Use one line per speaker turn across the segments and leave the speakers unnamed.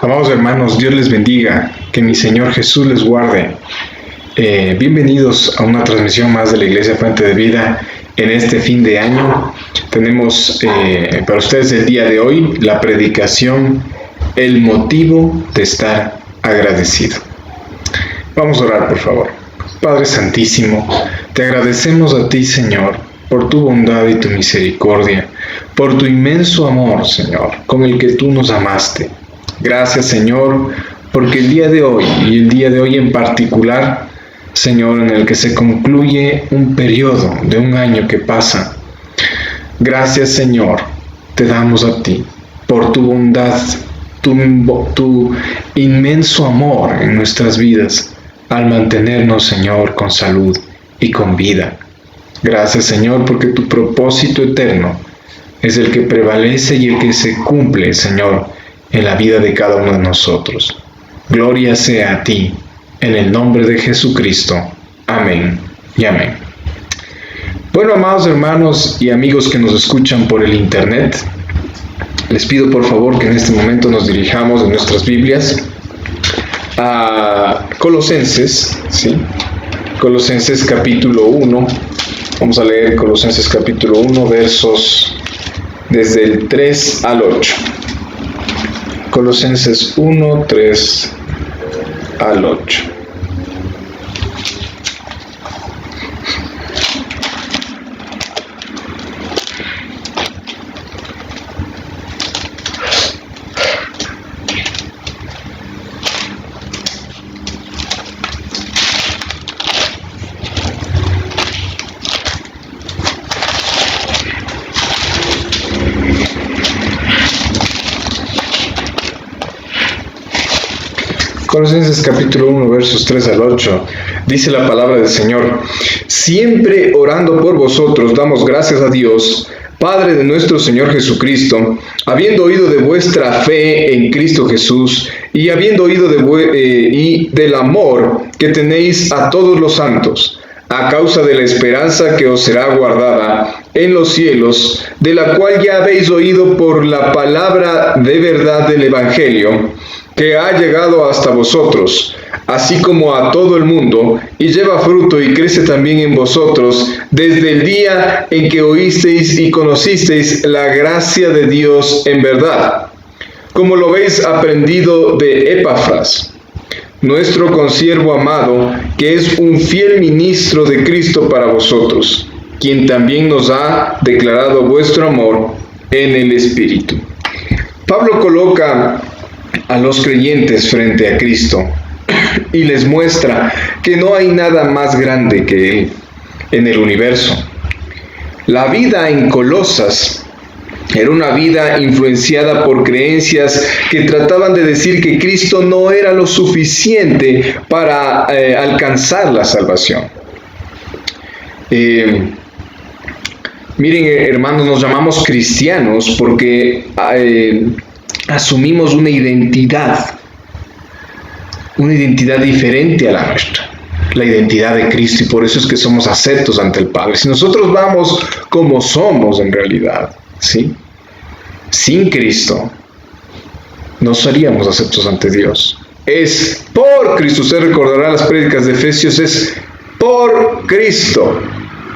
Amados hermanos, Dios les bendiga, que mi Señor Jesús les guarde. Bienvenidos a una transmisión más de la Iglesia Fuente de Vida. En este fin de año tenemos para ustedes el día de hoy la predicación, el motivo de estar agradecido. Vamos a orar, por favor. Padre Santísimo, te agradecemos a ti, Señor, por tu bondad y tu misericordia, por tu inmenso amor, Señor, con el que tú nos amaste. Gracias, Señor, porque el día de hoy, y el día de hoy en particular, Señor, en el que se concluye un periodo de un año que pasa. Gracias, Señor, te damos a ti por tu bondad, tu inmenso amor en nuestras vidas, al mantenernos, Señor, con salud y con vida. Gracias, Señor, porque tu propósito eterno es el que prevalece y el que se cumple, Señor, en la vida de cada uno de nosotros. Gloria sea a ti, en el nombre de Jesucristo. Amén y amén. Bueno, amados hermanos y amigos que nos escuchan por el internet, les pido por favor que en este momento nos dirijamos en nuestras Biblias a Colosenses, ¿sí? Colosenses capítulo 1. Vamos a leer Colosenses capítulo 1, versos desde el 3 al 8. Colosenses 1, 3 al 8. Colosenses capítulo 1, versos 3 al 8, dice la palabra del Señor: siempre orando por vosotros, damos gracias a Dios, Padre de nuestro Señor Jesucristo, habiendo oído de vuestra fe en Cristo Jesús, y habiendo oído y del amor que tenéis a todos los santos, a causa de la esperanza que os será guardada en los cielos, de la cual ya habéis oído por la palabra de verdad del Evangelio, que ha llegado hasta vosotros, así como a todo el mundo, y lleva fruto y crece también en vosotros, desde el día en que oísteis y conocisteis la gracia de Dios en verdad, como lo habéis aprendido de Epafras, nuestro consiervo amado, que es un fiel ministro de Cristo para vosotros, quien también nos ha declarado vuestro amor en el Espíritu. Pablo coloca a los creyentes frente a Cristo y les muestra que no hay nada más grande que Él en el universo. La vida en Colosas era una vida influenciada por creencias que trataban de decir que Cristo no era lo suficiente para alcanzar la salvación. Miren, hermanos, nos llamamos cristianos porque asumimos una identidad diferente a la nuestra, la identidad de Cristo, y por eso es que somos aceptos ante el Padre. Si nosotros vamos como somos en realidad, ¿sí?, sin Cristo, no seríamos aceptos ante Dios. Es por Cristo. Usted recordará las prédicas de Efesios, es por Cristo,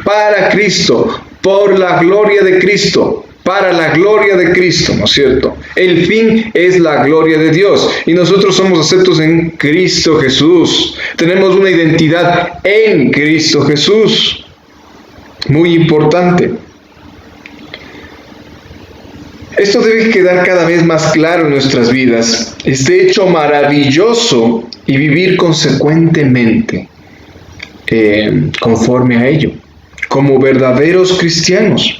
para Cristo, por la gloria de Cristo, para la gloria de Cristo, ¿no es cierto? El fin es la gloria de Dios, y nosotros somos aceptos en Cristo Jesús. Tenemos una identidad en Cristo Jesús, muy importante. Esto debe quedar cada vez más claro en nuestras vidas, este hecho maravilloso, y vivir consecuentemente conforme a ello, como verdaderos cristianos.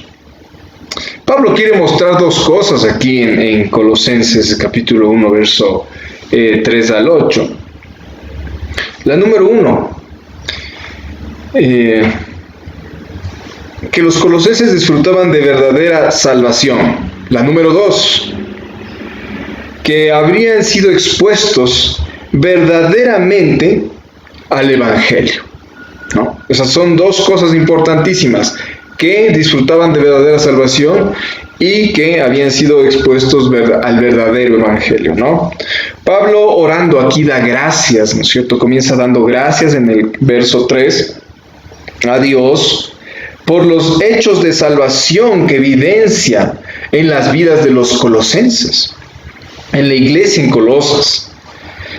Pablo quiere mostrar dos cosas aquí en Colosenses capítulo 1, verso 3 al 8. La número 1, que los colosenses disfrutaban de verdadera salvación. La número 2, que habrían sido expuestos verdaderamente al Evangelio, ¿no? Esas son dos cosas importantísimas: que disfrutaban de verdadera salvación y que habían sido expuestos al verdadero evangelio, ¿no? Pablo, orando aquí, da gracias, ¿no es cierto? Comienza dando gracias en el verso 3 a Dios por los hechos de salvación que evidencia en las vidas de los colosenses, en la iglesia en Colosas.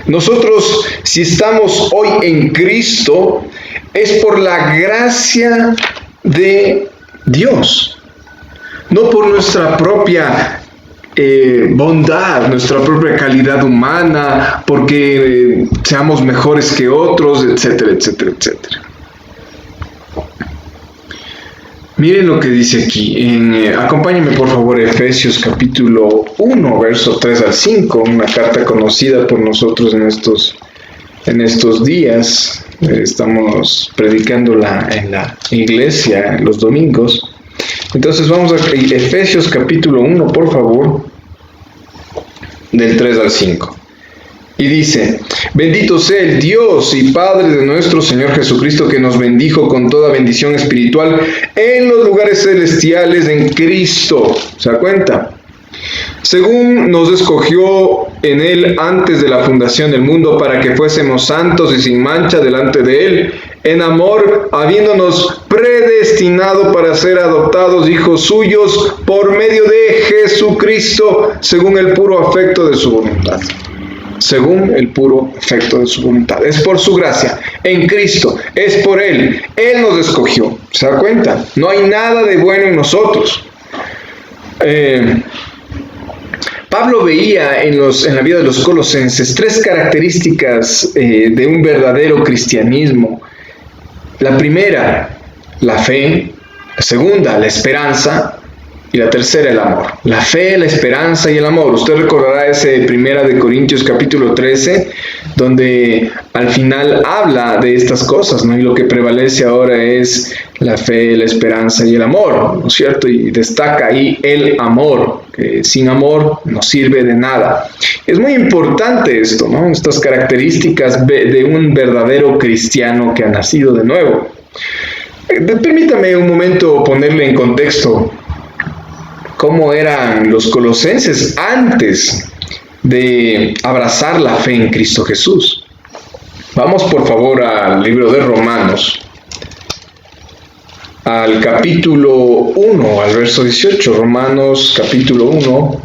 Nosotros, si estamos hoy en Cristo, es por la gracia de Dios, no por nuestra propia bondad, nuestra propia calidad humana, porque seamos mejores que otros, etcétera, etcétera, etcétera. Miren lo que dice aquí. Acompáñenme por favor a Efesios capítulo 1, verso 3 al 5, una carta conocida por nosotros en estos días. Estamos predicándola en la iglesia los domingos. Entonces vamos a Efesios capítulo 1, por favor, del 3 al 5. Y dice: bendito sea el Dios y Padre de nuestro Señor Jesucristo, que nos bendijo con toda bendición espiritual en los lugares celestiales en Cristo. ¿Se da cuenta? Según nos escogió en Él antes de la fundación del mundo, para que fuésemos santos y sin mancha delante de Él, en amor, habiéndonos predestinado para ser adoptados hijos suyos por medio de Jesucristo, según el puro afecto de su voluntad. Según el puro afecto de su voluntad. Es por su gracia, en Cristo, es por Él. Él nos escogió. ¿Se da cuenta? No hay nada de bueno en nosotros. Pablo veía en la vida de los colosenses tres características de un verdadero cristianismo. La primera, la fe. La segunda, la esperanza. Y la tercera, el amor. La fe, la esperanza y el amor. Usted recordará ese 1 Corintios capítulo 13, donde al final habla de estas cosas, ¿no? Y lo que prevalece ahora es la fe, la esperanza y el amor, ¿no es cierto? Y destaca ahí el amor, que sin amor no sirve de nada. Es muy importante esto, ¿no? Estas características de un verdadero cristiano que ha nacido de nuevo. Permítame un momento ponerle en contexto cómo eran los colosenses antes de abrazar la fe en Cristo Jesús. Vamos por favor al libro de Romanos, al capítulo 1, al verso 18. Romanos capítulo 1,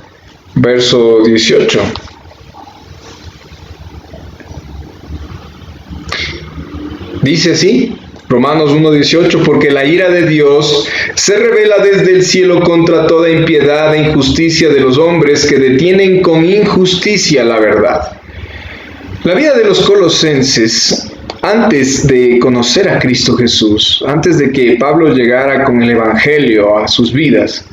verso 18. Dice así, Romanos 1:18, porque la ira de Dios se revela desde el cielo contra toda impiedad e injusticia de los hombres que detienen con injusticia la verdad. La vida de los colosenses, antes de conocer a Cristo Jesús, antes de que Pablo llegara con el Evangelio a sus vidas,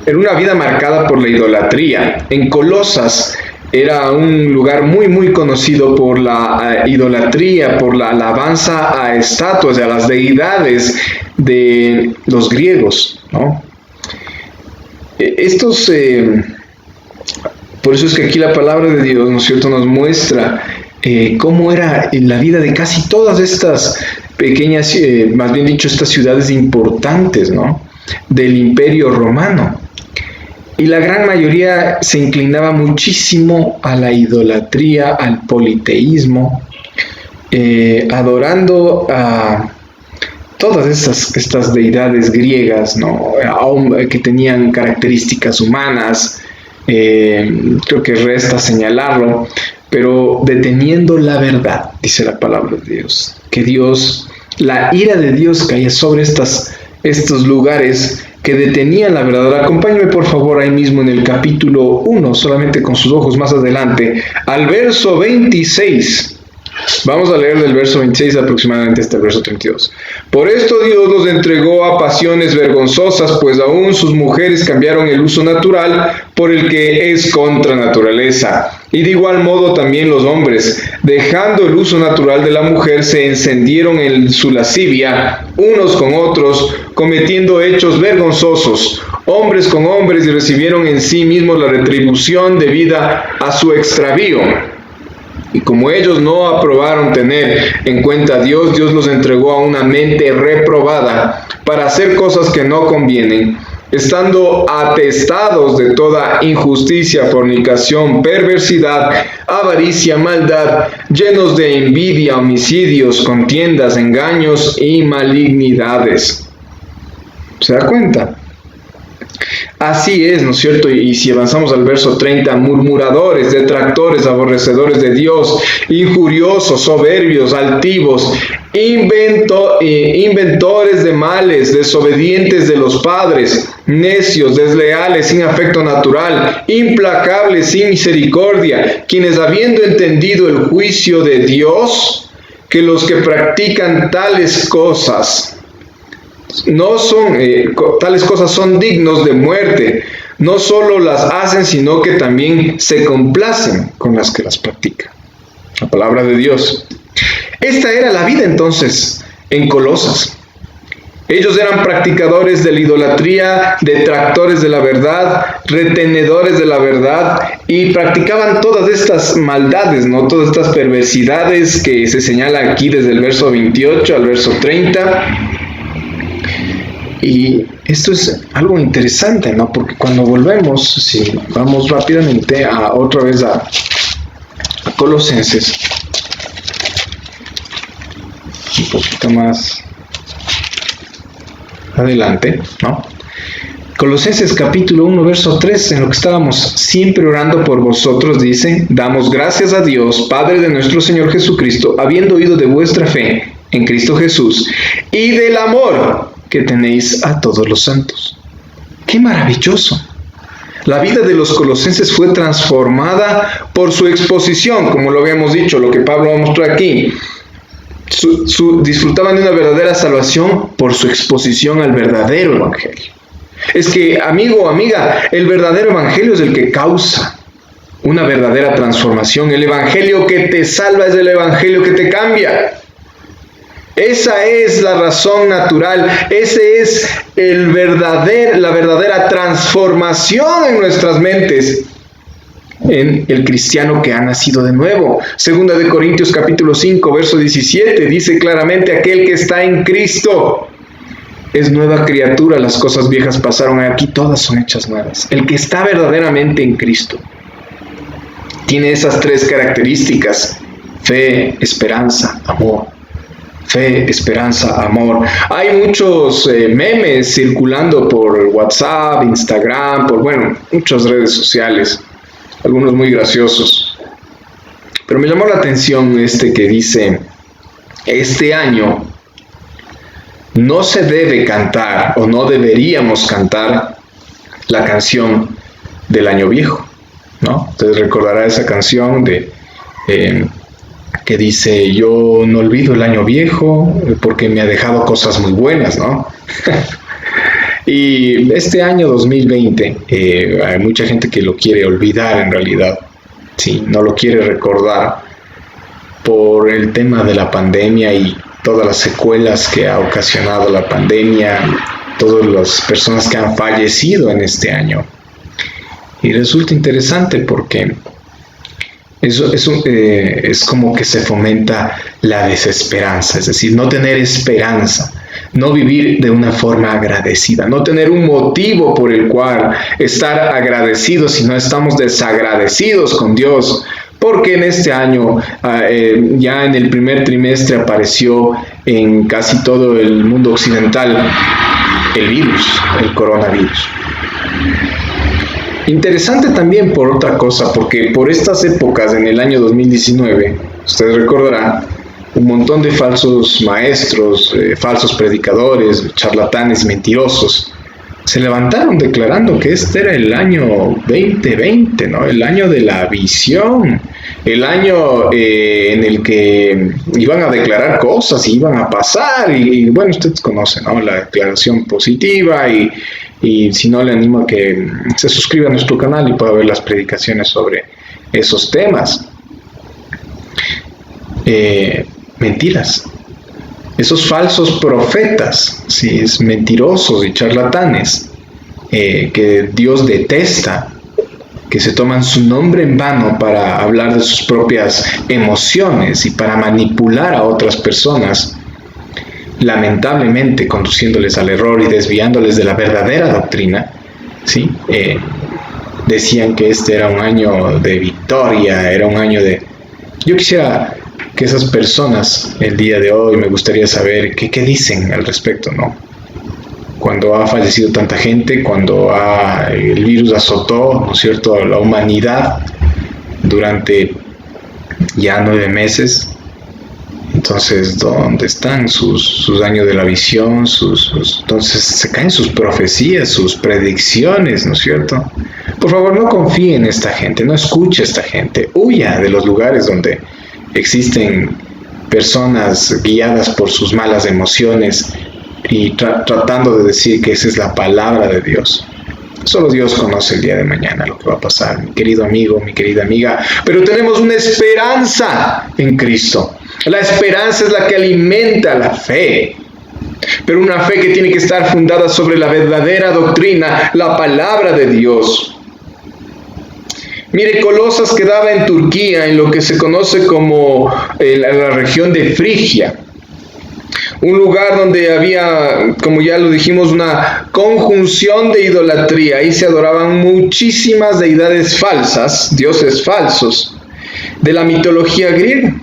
era una vida marcada por la idolatría. En Colosas era un lugar muy muy conocido por la idolatría, por la alabanza a estatuas, a las deidades de los griegos, ¿no? Por eso es que aquí la palabra de Dios, ¿no es cierto?, nos muestra cómo era la vida de casi todas estas pequeñas, más bien dicho, estas ciudades importantes, ¿no?, del Imperio Romano. Y la gran mayoría se inclinaba muchísimo a la idolatría, al politeísmo, adorando a todas estas deidades griegas, ¿no?, que tenían características humanas. Creo que resta señalarlo, pero deteniendo la verdad, dice la palabra de Dios, que la ira de Dios caía sobre estos lugares que detenían la verdad. Acompáñame por favor ahí mismo en el capítulo 1, solamente con sus ojos más adelante, al verso 26. Vamos a leer del verso 26 aproximadamente hasta el verso 32. Por esto Dios los entregó a pasiones vergonzosas, pues aún sus mujeres cambiaron el uso natural por el que es contra naturaleza. Y de igual modo también los hombres, dejando el uso natural de la mujer, se encendieron en su lascivia, unos con otros, cometiendo hechos vergonzosos, hombres con hombres, y recibieron en sí mismos la retribución debida a su extravío. Y como ellos no aprobaron tener en cuenta a Dios, Dios los entregó a una mente reprobada para hacer cosas que no convienen, estando atestados de toda injusticia, fornicación, perversidad, avaricia, maldad, llenos de envidia, homicidios, contiendas, engaños y malignidades. ¿Se da cuenta? Así es, ¿no es cierto? Y si avanzamos al verso 30, murmuradores, detractores, aborrecedores de Dios, injuriosos, soberbios, altivos, inventores de males, desobedientes de los padres, necios, desleales, sin afecto natural, implacables, sin misericordia, quienes habiendo entendido el juicio de Dios, que los que practican tales cosas tales cosas son dignos de muerte, no solo las hacen, sino que también se complacen con las que las practican. La palabra de Dios. Esta era la vida entonces en Colosas. Ellos eran practicadores de la idolatría, detractores de la verdad, retenedores de la verdad, y practicaban todas estas maldades, ¿no? Todas estas perversidades que se señala aquí desde el verso 28 al verso 30. Y esto es algo interesante, ¿no? Porque cuando volvemos, si vamos rápidamente otra vez a Colosenses, un poquito más adelante, ¿no? Colosenses capítulo 1, verso 3, en lo que estábamos siempre orando por vosotros, dice: damos gracias a Dios, Padre de nuestro Señor Jesucristo, habiendo oído de vuestra fe en Cristo Jesús y del amor que tenéis a todos los santos. ¡Qué maravilloso! La vida de los colosenses fue transformada por su exposición, como lo habíamos dicho, lo que Pablo mostró aquí. Disfrutaban de una verdadera salvación por su exposición al verdadero evangelio. Es que, amigo o amiga, el verdadero evangelio es el que causa una verdadera transformación. El evangelio que te salva es el evangelio que te cambia. Esa es la razón natural, ese es la verdadera transformación en nuestras mentes en el cristiano que ha nacido de nuevo. Segunda de Corintios capítulo 5, verso 17, dice claramente: aquel que está en Cristo es nueva criatura, las cosas viejas pasaron, aquí todas son hechas nuevas. El que está verdaderamente en Cristo tiene esas tres características: fe, esperanza, amor. Fe, esperanza, amor. Hay muchos memes circulando por WhatsApp, Instagram, muchas redes sociales, algunos muy graciosos. Pero me llamó la atención que dice: este año no se debe cantar, o no deberíamos cantar, la canción del año viejo, ¿no? Ustedes recordarán esa canción que dice: yo no olvido el año viejo porque me ha dejado cosas muy buenas, ¿no? Y este año 2020, hay mucha gente que lo quiere olvidar en realidad, sí, no lo quiere recordar por el tema de la pandemia y todas las secuelas que ha ocasionado la pandemia, todas las personas que han fallecido en este año. Y resulta interesante porque eso es como que se fomenta la desesperanza, es decir, no tener esperanza, no vivir de una forma agradecida, no tener un motivo por el cual estar agradecidos, sino estamos desagradecidos con Dios, porque en este año, ya en el primer trimestre, apareció en casi todo el mundo occidental el coronavirus. Interesante también por otra cosa, porque por estas épocas, en el año 2019, ustedes recordarán, un montón de falsos maestros, falsos predicadores, charlatanes, mentirosos, se levantaron declarando que este era el año 2020, ¿no? El año de la visión, el año en el que iban a declarar cosas y iban a pasar, y bueno, ustedes conocen, ¿no? La declaración positiva, y si no, le animo a que se suscriba a nuestro canal y pueda ver las predicaciones sobre esos temas. Mentiras. Esos falsos profetas, ¿sí? Mentirosos y charlatanes, que Dios detesta, que se toman su nombre en vano para hablar de sus propias emociones y para manipular a otras personas. lamentablemente conduciéndoles al error y desviándoles de la verdadera doctrina, ¿sí? Decían que este era un año de victoria, era un año de... Yo quisiera que esas personas, el día de hoy, me gustaría saber qué dicen al respecto, ¿no? Cuando ha fallecido tanta gente, cuando el virus azotó, ¿no es cierto?, a la humanidad durante ya 9 meses. Entonces, ¿dónde están sus años de la visión? Entonces se caen sus profecías, sus predicciones, ¿no es cierto? Por favor, no confíe en esta gente, no escuche a esta gente. Huya de los lugares donde existen personas guiadas por sus malas emociones y tratando de decir que esa es la palabra de Dios. Solo Dios conoce el día de mañana lo que va a pasar, mi querido amigo, mi querida amiga. Pero tenemos una esperanza en Cristo. La esperanza es la que alimenta la fe. Pero una fe que tiene que estar fundada sobre la verdadera doctrina, la palabra de Dios. Mire, Colosas quedaba en Turquía, en lo que se conoce como la región de Frigia. Un lugar donde había, como ya lo dijimos, una conjunción de idolatría. Ahí se adoraban muchísimas deidades falsas, dioses falsos, de la mitología griega,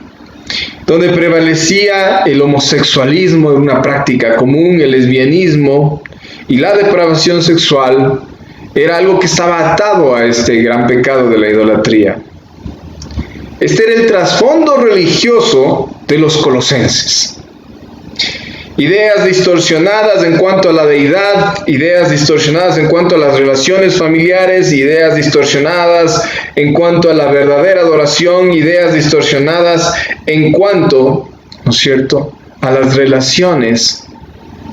donde prevalecía el homosexualismo, una práctica común, el lesbianismo y la depravación sexual. Era algo que estaba atado a este gran pecado de la idolatría. Este era el trasfondo religioso de los colosenses. Ideas distorsionadas en cuanto a la deidad, ideas distorsionadas en cuanto a las relaciones familiares, ideas distorsionadas en cuanto a la verdadera adoración, ideas distorsionadas en cuanto, ¿no es cierto?, a las relaciones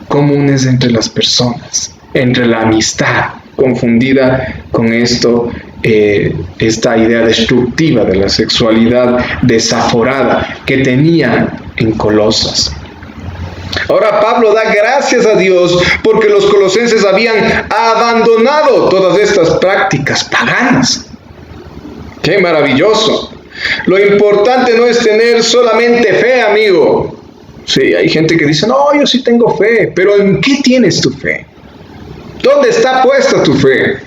comunes entre las personas, entre la amistad, confundida con esta idea destructiva de la sexualidad desaforada que tenía en Colosas. Ahora Pablo da gracias a Dios porque los colosenses habían abandonado todas estas prácticas paganas. ¡Qué maravilloso! Lo importante no es tener solamente fe, amigo. Sí, hay gente que dice, no, yo sí tengo fe, pero ¿en qué tienes tu fe? ¿Dónde está puesta tu fe?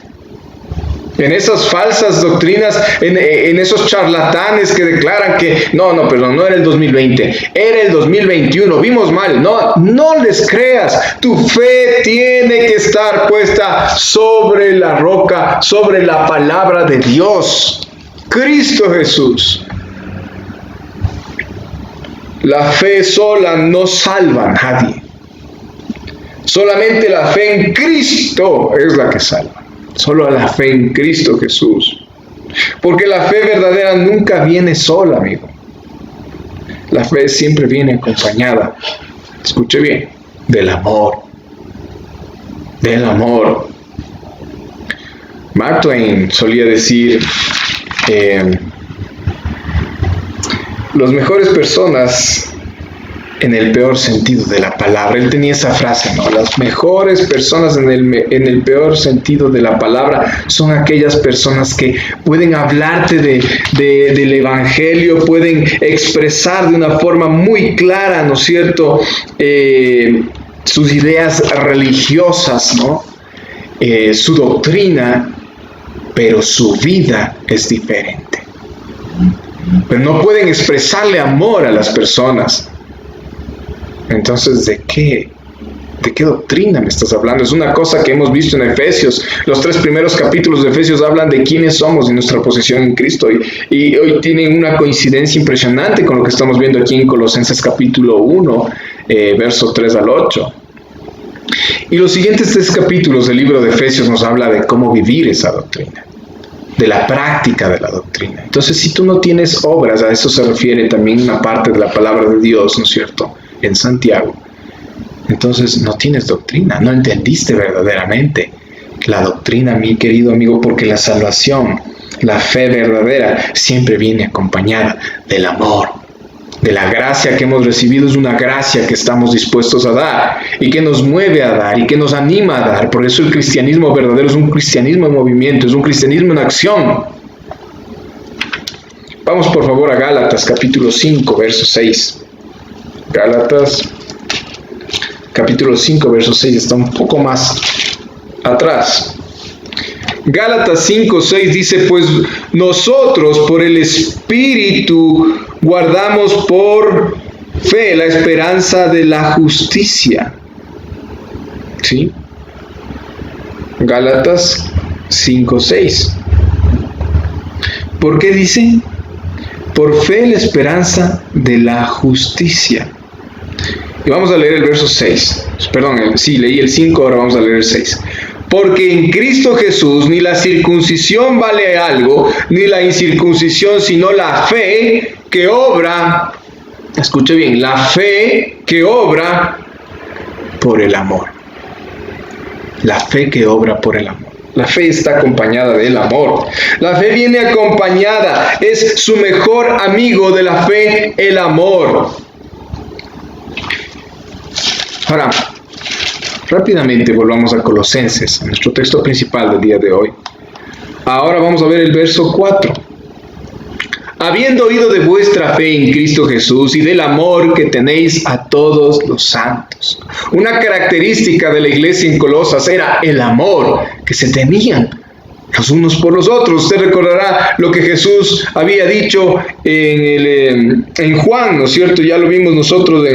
En esas falsas doctrinas, en esos charlatanes que declaran que perdón, no era el 2020, era el 2021, vimos mal. No les creas. Tu fe tiene que estar puesta sobre la roca, sobre la palabra de Dios, Cristo Jesús. La fe sola no salva a nadie. Solamente la fe en Cristo es la que salva. Solo la fe en Cristo Jesús. Porque la fe verdadera nunca viene sola, amigo. La fe siempre viene acompañada, escuche bien, del amor. Del amor. Mark Twain solía decir, las mejores personas en el peor sentido de la palabra. Él tenía esa frase, ¿no? Las mejores personas en el peor sentido de la palabra son aquellas personas que pueden hablarte del evangelio, pueden expresar de una forma muy clara, ¿no es cierto?, sus ideas religiosas, ¿no? Su doctrina, pero su vida es diferente. Pero no pueden expresarle amor a las personas. Entonces, ¿de qué doctrina me estás hablando? Es una cosa que hemos visto en Efesios. Los 3 primeros capítulos de Efesios hablan de quiénes somos y nuestra posición en Cristo. Y hoy tienen una coincidencia impresionante con lo que estamos viendo aquí en Colosenses capítulo 1, verso 3 al 8. Y los siguientes 3 capítulos del libro de Efesios nos habla de cómo vivir esa doctrina, de la práctica de la doctrina. Entonces, si tú no tienes obras, a eso se refiere también una parte de la palabra de Dios, ¿no es cierto?, en Santiago. Entonces no tienes doctrina, no entendiste verdaderamente la doctrina, mi querido amigo, porque la salvación, la fe verdadera, siempre viene acompañada del amor, de la gracia que hemos recibido. Es una gracia que estamos dispuestos a dar y que nos mueve a dar y que nos anima a dar. Por eso el cristianismo verdadero es un cristianismo en movimiento, es un cristianismo en acción. Vamos por favor a Gálatas capítulo 5, verso 6. Gálatas capítulo 5, verso 6, está un poco más atrás. Gálatas 5, 6 dice, pues nosotros por el Espíritu guardamos por fe la esperanza de la justicia. ¿Sí? Gálatas 5, 6. ¿Por qué dice? Por fe la esperanza de la justicia. Y vamos a leer el verso 6. Perdón, sí, leí el 5, ahora vamos a leer el 6. Porque en Cristo Jesús ni la circuncisión vale algo, ni la incircuncisión, sino la fe que obra, escuche bien, la fe que obra por el amor. La fe que obra por el amor. La fe está acompañada del amor. La fe viene acompañada, es su mejor amigo de la fe, el amor. Ahora, rápidamente volvamos a Colosenses, a nuestro texto principal del día de hoy. Ahora vamos a ver el verso 4. Habiendo oído de vuestra fe en Cristo Jesús y del amor que tenéis a todos los santos. Una característica de la iglesia en Colosas era el amor que se tenían los unos por los otros. Usted recordará lo que Jesús había dicho en Juan, ¿no es cierto? Ya lo vimos nosotros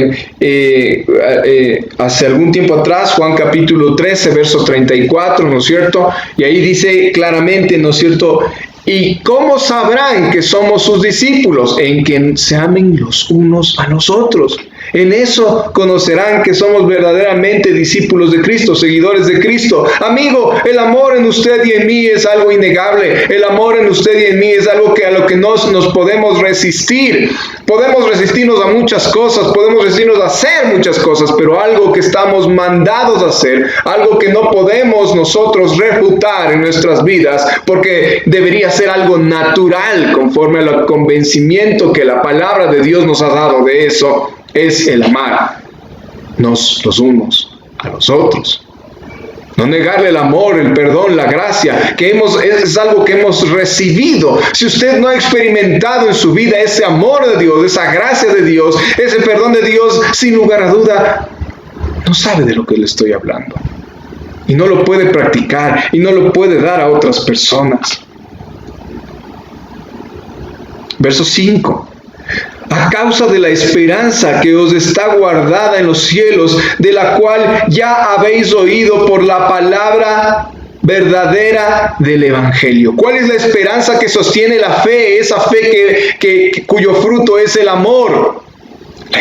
hace algún tiempo atrás, Juan capítulo 13, verso 34, ¿no es cierto? Y ahí dice claramente, ¿no es cierto? ¿Y cómo sabrán que somos sus discípulos? En que se amen los unos a los otros. En eso conocerán que somos verdaderamente discípulos de Cristo, seguidores de Cristo. Amigo, el amor en usted y en mí es algo innegable. El amor en usted y en mí es algo a lo que nos podemos resistir. Podemos resistirnos a muchas cosas, podemos resistirnos a hacer muchas cosas, pero algo que estamos mandados a hacer, algo que no podemos nosotros refutar en nuestras vidas, porque debería ser algo natural conforme al convencimiento que la palabra de Dios nos ha dado de eso, es el amarnos los unos a los otros. No negarle el amor, el perdón, la gracia, es algo que hemos recibido. Si usted no ha experimentado en su vida ese amor de Dios, esa gracia de Dios, ese perdón de Dios, sin lugar a duda, no sabe de lo que le estoy hablando. Y no lo puede practicar, y no lo puede dar a otras personas. Verso 5. A causa de la esperanza que os está guardada en los cielos, de la cual ya habéis oído por la palabra verdadera del Evangelio. ¿Cuál es la esperanza que sostiene la fe? Esa fe cuyo fruto es el amor. La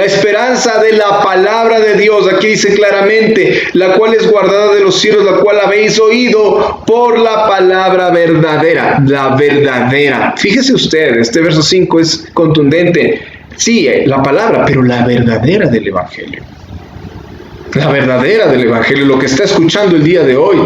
esperanza de la palabra de Dios. Aquí dice claramente, la cual es guardada de los cielos, la cual habéis oído por la palabra verdadera. La verdadera. Fíjese usted, este verso 5 es contundente. Sí, la palabra, pero la verdadera del Evangelio. La verdadera del Evangelio, lo que está escuchando el día de hoy.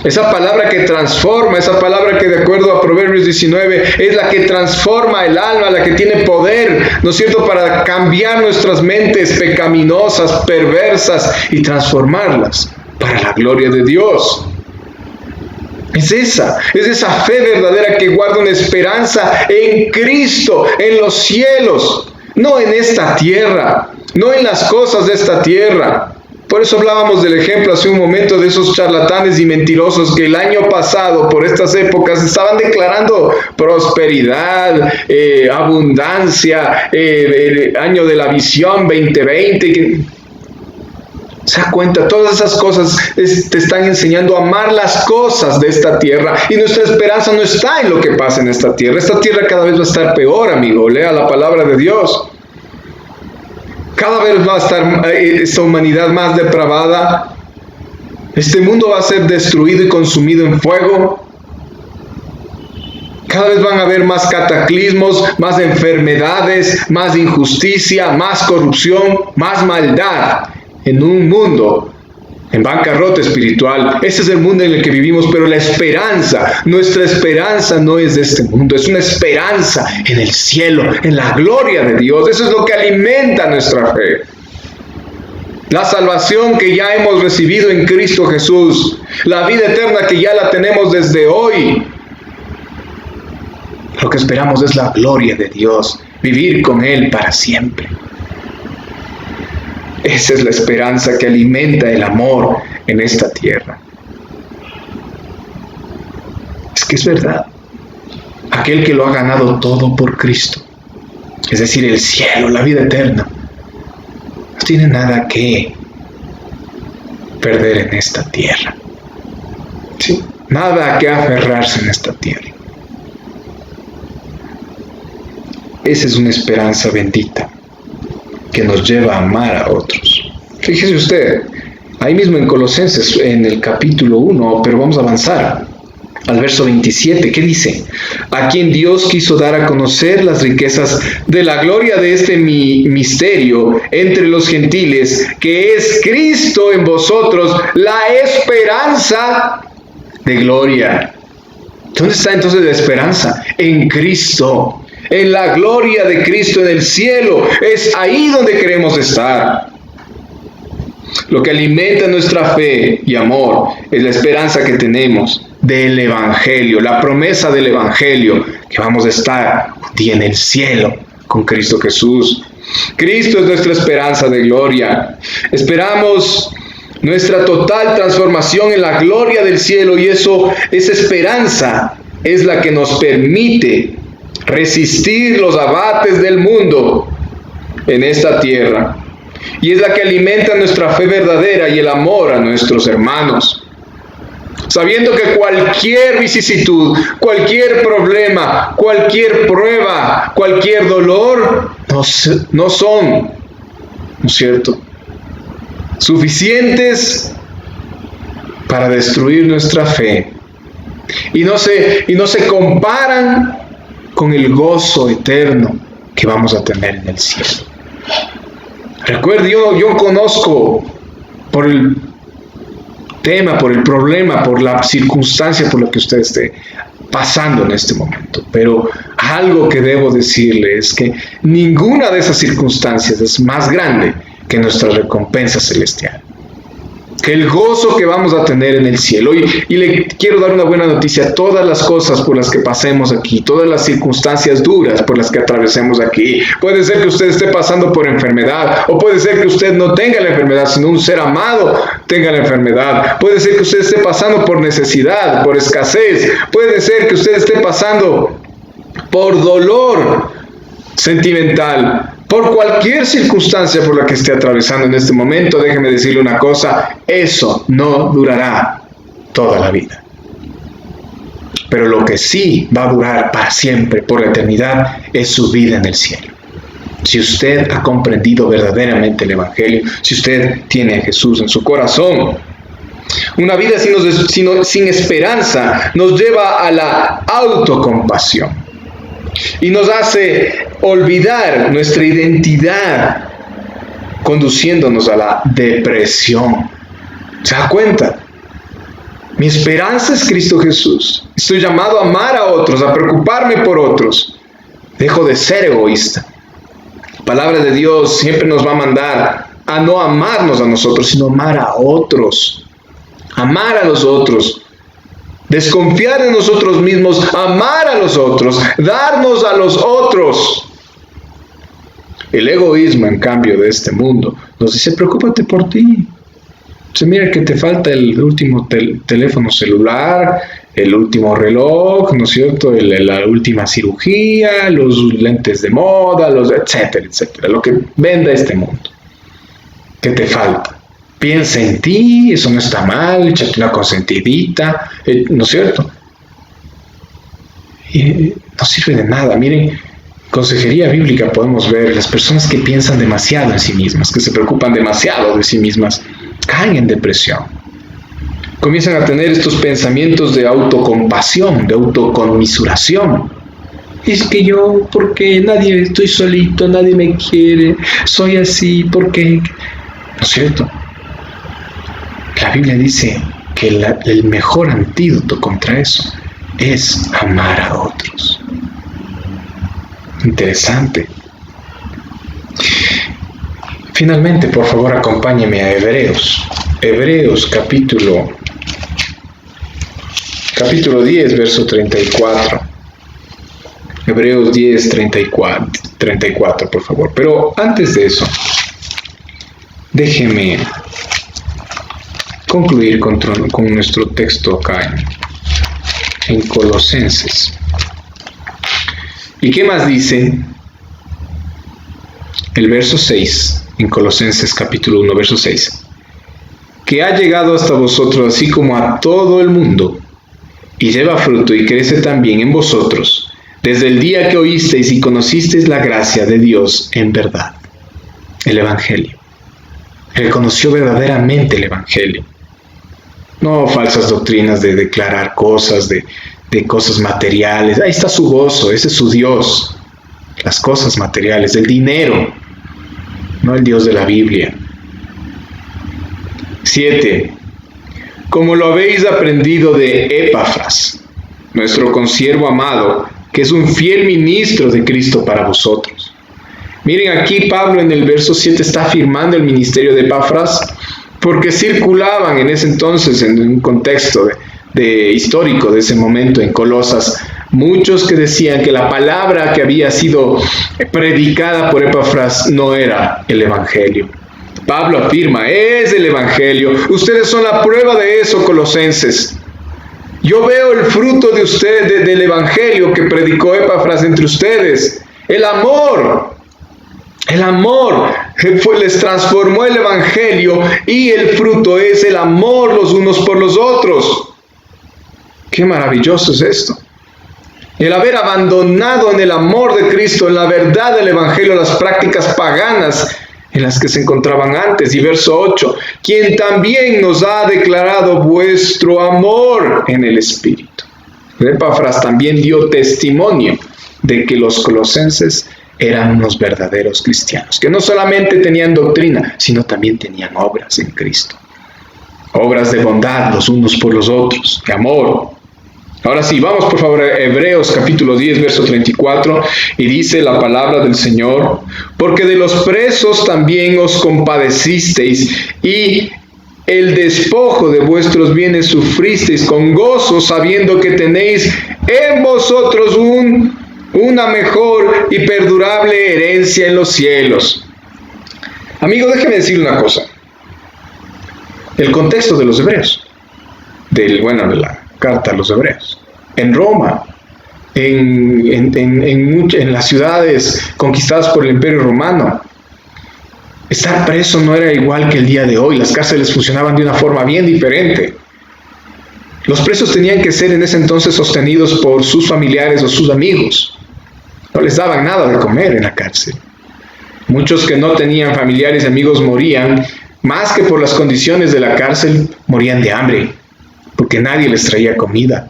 Esa palabra que transforma, esa palabra que de acuerdo a Proverbios 19 es la que transforma el alma, la que tiene poder, ¿no es cierto?, para cambiar nuestras mentes pecaminosas, perversas y transformarlas para la gloria de Dios. Es esa fe verdadera que guarda una esperanza en Cristo, en los cielos, no en esta tierra, no en las cosas de esta tierra. Por eso hablábamos del ejemplo hace un momento de esos charlatanes y mentirosos que el año pasado, por estas épocas, estaban declarando prosperidad, abundancia, el año de la visión 2020. ¿Se da cuenta? Todas esas cosas te están enseñando a amar las cosas de esta tierra. Y nuestra esperanza no está en lo que pasa en esta tierra. Esta tierra cada vez va a estar peor, amigo. Lea la palabra de Dios. Cada vez va a estar esta humanidad más depravada. Este mundo va a ser destruido y consumido en fuego. Cada vez van a haber más cataclismos, más enfermedades, más injusticia, más corrupción, más maldad en un mundo en bancarrota espiritual. Ese es el mundo en el que vivimos, pero la esperanza, nuestra esperanza no es de este mundo, es una esperanza en el cielo, en la gloria de Dios. Eso es lo que alimenta nuestra fe. La salvación que ya hemos recibido en Cristo Jesús, la vida eterna que ya la tenemos desde hoy. Lo que esperamos es la gloria de Dios, vivir con Él para siempre. Esa es la esperanza que alimenta el amor en esta tierra. Es que es verdad. Aquel que lo ha ganado todo por Cristo, es decir, el cielo, la vida eterna, no tiene nada que perder en esta tierra. ¿Sí? Nada que aferrarse en esta tierra. Esa es una esperanza bendita que nos lleva a amar a otros. Fíjese usted, ahí mismo en Colosenses, en el capítulo 1, pero vamos a avanzar al verso 27, ¿qué dice? A quien Dios quiso dar a conocer las riquezas de la gloria de este misterio entre los gentiles, que es Cristo en vosotros, la esperanza de gloria. ¿Dónde está entonces la esperanza? En Cristo, en la gloria de Cristo en el cielo. Es ahí donde queremos estar. Lo que alimenta nuestra fe y amor es la esperanza que tenemos del Evangelio, la promesa del Evangelio, que vamos a estar un día en el cielo con Cristo Jesús. Cristo es nuestra esperanza de gloria. Esperamos nuestra total transformación en la gloria del cielo, y esa esperanza es la que nos permite resistir los abates del mundo en esta tierra. Y es la que alimenta nuestra fe verdadera y el amor a nuestros hermanos. Sabiendo que cualquier vicisitud, cualquier problema, cualquier prueba, cualquier dolor, no son, ¿no es cierto?, suficientes para destruir nuestra fe. Y no se comparan con el gozo eterno que vamos a tener en el cielo. Recuerde, yo conozco por el tema, por el problema, por la circunstancia por la que usted esté pasando en este momento, pero algo que debo decirle es que ninguna de esas circunstancias es más grande que nuestra recompensa celestial, que el gozo que vamos a tener en el cielo. Y le quiero dar una buena noticia: todas las cosas por las que pasemos aquí, todas las circunstancias duras por las que atravesemos aquí, puede ser que usted esté pasando por enfermedad, o puede ser que usted no tenga la enfermedad, sino un ser amado tenga la enfermedad, puede ser que usted esté pasando por necesidad, por escasez, puede ser que usted esté pasando por dolor sentimental, por cualquier circunstancia por la que esté atravesando en este momento. Déjeme decirle una cosa: eso no durará toda la vida. Pero lo que sí va a durar para siempre, por la eternidad, es su vida en el cielo. Si usted ha comprendido verdaderamente el Evangelio, si usted tiene a Jesús en su corazón. Una vida sin esperanza nos lleva a la autocompasión y nos hace olvidar nuestra identidad, conduciéndonos a la depresión. ¿Se da cuenta? Mi esperanza es Cristo Jesús. Estoy llamado a amar a otros, a preocuparme por otros. Dejo de ser egoísta. La palabra de Dios siempre nos va a mandar a no amarnos a nosotros, sino amar a otros. Amar a los otros. Desconfiar de nosotros mismos, amar a los otros, darnos a los otros. El egoísmo, en cambio, de este mundo nos dice: preocúpate por ti. Mira que te falta el último teléfono celular, el último reloj, ¿no es cierto?, la última cirugía, los lentes de moda, etcétera, etcétera, lo que venda este mundo. ¿Qué te falta? Piensa en ti, eso no está mal, échate una consentidita, ¿no es cierto? Y no sirve de nada. Miren, consejería bíblica podemos ver: las personas que piensan demasiado en sí mismas, que se preocupan demasiado de sí mismas, caen en depresión. Comienzan a tener estos pensamientos de autocompasión, de autoconmisuración. Es que yo, ¿por qué? Estoy solito, nadie me quiere, soy así, ¿por qué? ¿No es cierto? La Biblia dice que el mejor antídoto contra eso es amar a otros. Interesante. Finalmente, por favor, acompáñeme a Hebreos capítulo 10, verso 34. Hebreos 10, 34, por favor. Pero antes de eso, Déjeme concluir con nuestro texto acá en Colosenses. ¿Y qué más dice? El verso 6, en Colosenses capítulo 1, verso 6. Que ha llegado hasta vosotros así como a todo el mundo, y lleva fruto y crece también en vosotros, desde el día que oísteis y conocisteis la gracia de Dios en verdad. El Evangelio. Él conoció verdaderamente el Evangelio. No falsas doctrinas de declarar cosas, de cosas materiales. Ahí está su gozo, ese es su Dios. Las cosas materiales, el dinero, no el Dios de la Biblia. 7. Como lo habéis aprendido de Epafras, nuestro consiervo amado, que es un fiel ministro de Cristo para vosotros. Miren, aquí Pablo en el verso 7 está afirmando el ministerio de Epafras, porque circulaban en ese entonces, en un contexto histórico de ese momento en Colosas, muchos que decían que la palabra que había sido predicada por Epafras no era el Evangelio. Pablo afirma, es el Evangelio. Ustedes son la prueba de eso, colosenses. Yo veo el fruto de ustedes, del Evangelio que predicó Epafras entre ustedes. El amor. El amor les transformó el Evangelio y el fruto es el amor los unos por los otros. Qué maravilloso es esto. El haber abandonado en el amor de Cristo, en la verdad del Evangelio, las prácticas paganas en las que se encontraban antes. Y verso 8, quien también nos ha declarado vuestro amor en el Espíritu. Epafras también dio testimonio de que los colosenses eran unos verdaderos cristianos, que no solamente tenían doctrina, sino también tenían obras en Cristo. Obras de bondad los unos por los otros, de amor. Ahora sí, vamos por favor a Hebreos capítulo 10, verso 34, y dice la palabra del Señor, porque de los presos también os compadecisteis, y el despojo de vuestros bienes sufristeis con gozo, sabiendo que tenéis en vosotros una mejor y perdurable herencia en los cielos. Amigo, déjeme decirle una cosa. El contexto de los hebreos, de la carta a los hebreos, en Roma, en las ciudades conquistadas por el Imperio Romano, estar preso no era igual que el día de hoy. Las cárceles funcionaban de una forma bien diferente. Los presos tenían que ser en ese entonces sostenidos por sus familiares o sus amigos. No les daban nada de comer en la cárcel. Muchos que no tenían familiares y amigos morían, más que por las condiciones de la cárcel, morían de hambre, porque nadie les traía comida.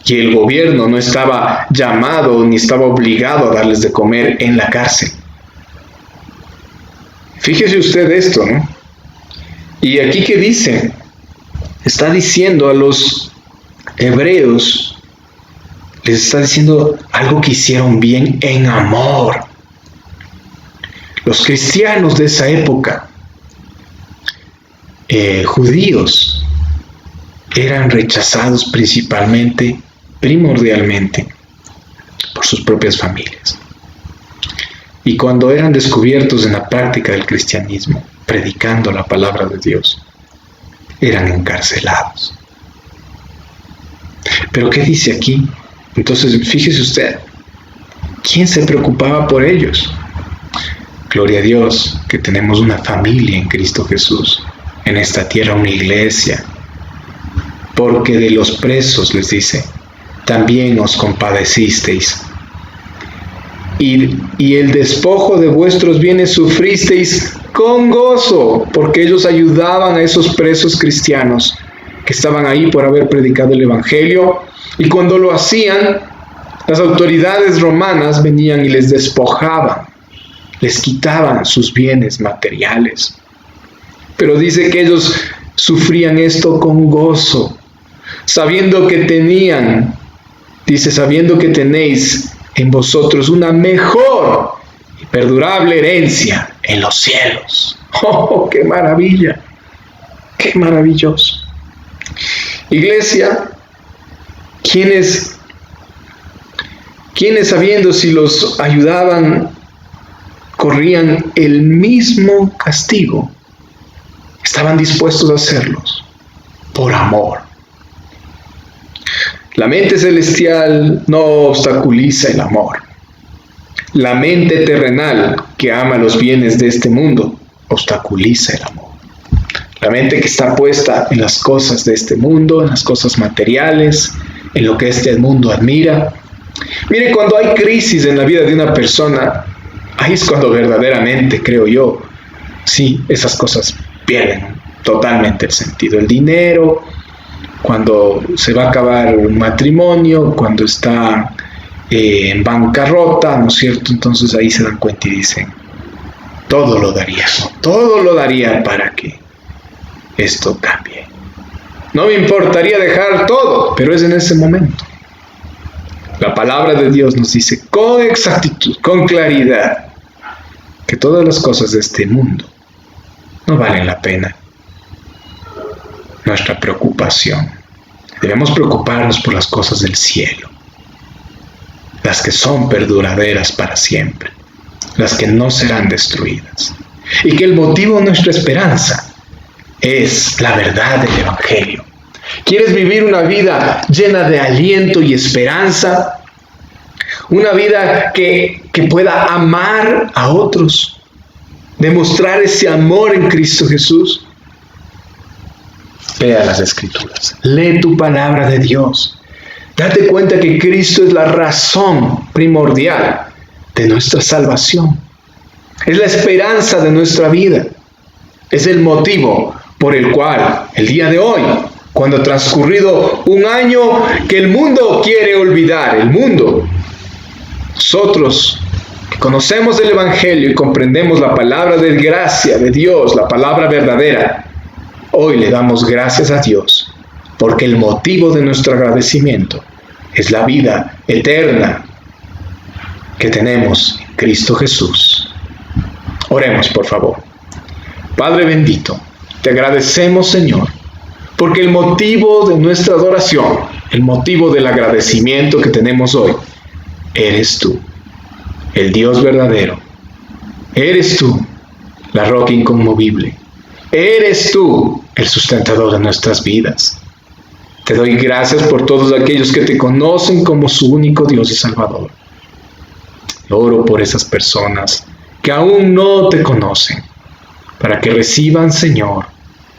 Y el gobierno no estaba llamado ni estaba obligado a darles de comer en la cárcel. Fíjese usted esto, ¿no? Y aquí, ¿qué dice? Está diciendo a los hebreos, les está diciendo algo que hicieron bien en amor. Los cristianos de esa época, judíos, eran rechazados primordialmente, por sus propias familias. Y cuando eran descubiertos en la práctica del cristianismo, predicando la palabra de Dios, eran encarcelados. Pero ¿qué dice aquí? Entonces, fíjese usted, ¿quién se preocupaba por ellos? Gloria a Dios que tenemos una familia en Cristo Jesús, en esta tierra una iglesia, porque de los presos, les dice, también os compadecisteis, y el despojo de vuestros bienes sufristeis con gozo, porque ellos ayudaban a esos presos cristianos que estaban ahí por haber predicado el Evangelio, y cuando lo hacían, las autoridades romanas venían y les despojaban, les quitaban sus bienes materiales. Pero dice que ellos sufrían esto con gozo, sabiendo que tenéis en vosotros una mejor y perdurable herencia en los cielos. ¡Oh, qué maravilla! ¡Qué maravilloso! Iglesia, ¿quiénes sabiendo si los ayudaban, corrían el mismo castigo estaban dispuestos a hacerlos por amor. La mente celestial no obstaculiza el amor. La mente terrenal que ama los bienes de este mundo obstaculiza el amor. La mente que está puesta en las cosas de este mundo, en las cosas materiales, en lo que este mundo admira. Mire, cuando hay crisis en la vida de una persona, ahí es cuando verdaderamente, creo yo, sí, esas cosas pierden totalmente el sentido. El dinero, cuando se va a acabar un matrimonio, cuando está en bancarrota, ¿no es cierto? Entonces ahí se dan cuenta y dicen, todo lo daría para que esto cambie. No me importaría dejar todo, pero es en ese momento. La palabra de Dios nos dice con exactitud, con claridad, que todas las cosas de este mundo no valen la pena. Nuestra preocupación, debemos preocuparnos por las cosas del cielo, las que son perduraderas para siempre, las que no serán destruidas, y que el motivo de nuestra esperanza es la verdad del Evangelio. ¿Quieres vivir una vida llena de aliento y esperanza? Una vida que pueda amar a otros, demostrar ese amor en Cristo Jesús. Lea las Escrituras, lee tu palabra de Dios. Date cuenta que Cristo es la razón primordial de nuestra salvación. Es la esperanza de nuestra vida. Es el motivo por el cual el día de hoy, cuando ha transcurrido un año que el mundo quiere olvidar, el mundo, nosotros que conocemos el Evangelio y comprendemos la palabra de gracia de Dios, la palabra verdadera, hoy le damos gracias a Dios, porque el motivo de nuestro agradecimiento es la vida eterna que tenemos en Cristo Jesús. Oremos, por favor. Padre bendito, te agradecemos, Señor, porque el motivo de nuestra adoración, el motivo del agradecimiento que tenemos hoy, eres tú, el Dios verdadero. Eres tú, la roca inconmovible. Eres tú, el sustentador de nuestras vidas. Te doy gracias por todos aquellos que te conocen como su único Dios y Salvador. Oro por esas personas que aún no te conocen, para que reciban, Señor,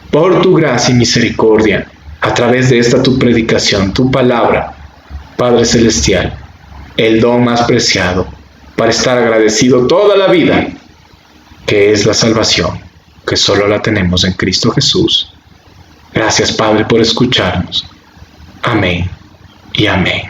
por tu gracia y misericordia, a través de esta tu predicación, tu palabra, Padre Celestial, el don más preciado, para estar agradecido toda la vida, que es la salvación, que solo la tenemos en Cristo Jesús. Gracias, Padre, por escucharnos. Amén y amén.